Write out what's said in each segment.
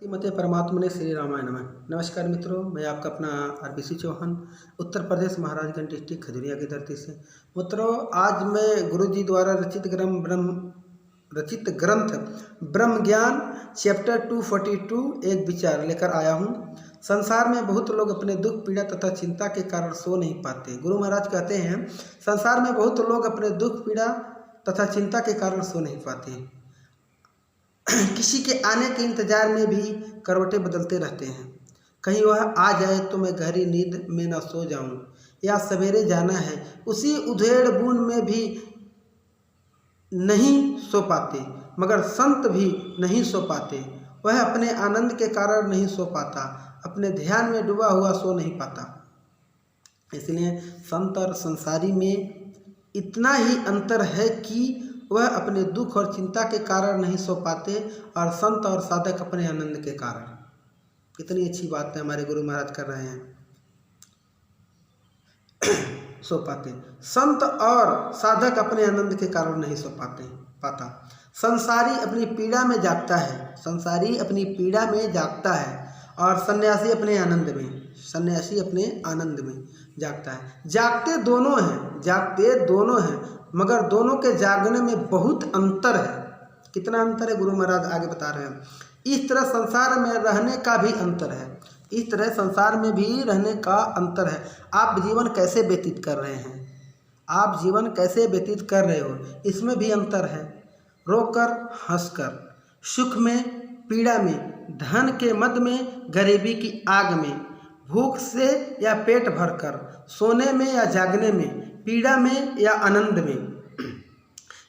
श्रीमते परमात्मने श्री रामाय नमः। नमस्कार मित्रों, मैं आपका अपना आरबीसी चौहान, उत्तर प्रदेश महाराजगंज डिस्ट्रिक्ट खजुरिया की धरती से। मित्रों, आज मैं गुरु जी द्वारा रचित ग्रंथ ब्रह्म ज्ञान चैप्टर 242 एक विचार लेकर आया हूँ। संसार में बहुत लोग अपने दुख पीड़ा तथा चिंता के कारण सो नहीं पाते। गुरु महाराज कहते हैं, संसार में बहुत लोग अपने दुख पीड़ा तथा चिंता के कारण सो नहीं पाते। किसी के आने के इंतजार में भी करवटें बदलते रहते हैं। कहीं वह आ जाए तो मैं गहरी नींद में न सो जाऊं, या सवेरे जाना है उसी उधेड़ बूंद में भी नहीं सो पाते। मगर संत भी नहीं सो पाते। वह अपने आनंद के कारण नहीं सो पाता, अपने ध्यान में डूबा हुआ सो नहीं पाता। इसलिए संत और संसारी में इतना ही अंतर है कि वह अपने दुख और चिंता के कारण नहीं सो पाते और संत और साधक अपने आनंद के कारण। कितनी अच्छी बात है हमारे गुरु महाराज कर रहे हैं। सो पाते, संत और साधक अपने आनंद के कारण नहीं सो पाता। संसारी अपनी पीड़ा में जागता है, संसारी अपनी पीड़ा में जागता है और सन्यासी अपने आनंद में जागता है। जागते दोनों हैं, मगर दोनों के जागने में बहुत अंतर है। कितना अंतर है गुरु महाराज आगे बता रहे हैं। इस तरह संसार में रहने का भी अंतर है, इस तरह संसार में भी रहने का अंतर है। आप जीवन कैसे व्यतीत कर रहे हैं, आप जीवन कैसे व्यतीत कर रहे हो, इसमें भी अंतर है। रोकर हंसकर, सुख में पीड़ा में, धन के मद में गरीबी की आग में, भूख से या पेट भरकर, सोने में या जागने में, पीड़ा में या आनंद में,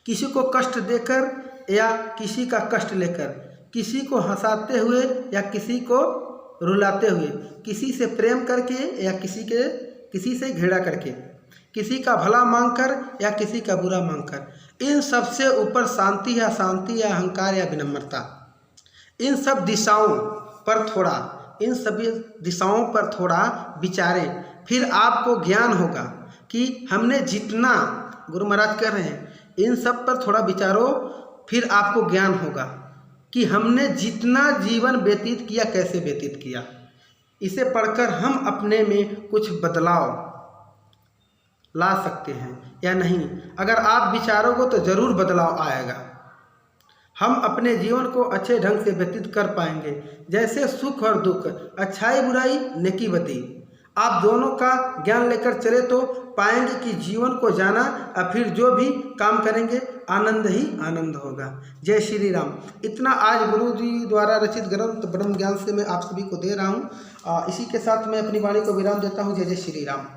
किसी को कष्ट देकर या किसी का कष्ट लेकर, किसी को हंसाते हुए या किसी को रुलाते हुए, किसी से प्रेम करके या किसी से घृणा करके, किसी का भला मांगकर या किसी का बुरा मांगकर। इन सबसे ऊपर शांति या अहंकार या विनम्रता। इन सभी दिशाओं पर थोड़ा विचारें, फिर आपको ज्ञान होगा कि हमने जितना, गुरु महाराज कह रहे हैं, इन सब पर थोड़ा विचारो, फिर आपको ज्ञान होगा कि हमने जितना जीवन व्यतीत किया कैसे व्यतीत किया। इसे पढ़कर हम अपने में कुछ बदलाव ला सकते हैं या नहीं। अगर आप विचारोगे तो ज़रूर बदलाव आएगा। हम अपने जीवन को अच्छे ढंग से व्यतीत कर पाएंगे, जैसे सुख और दुख, अच्छाई बुराई, नेकी बदी। आप दोनों का ज्ञान लेकर चले तो पाएंगे कि जीवन को जाना और फिर जो भी काम करेंगे आनंद ही आनंद होगा। जय श्री राम। इतना आज गुरु जी द्वारा रचित ग्रंथ ब्रह्म ज्ञान से मैं आप सभी को दे रहा हूँ। इसी के साथ मैं अपनी वाणी को विराम देता हूँ। जय जय श्री राम।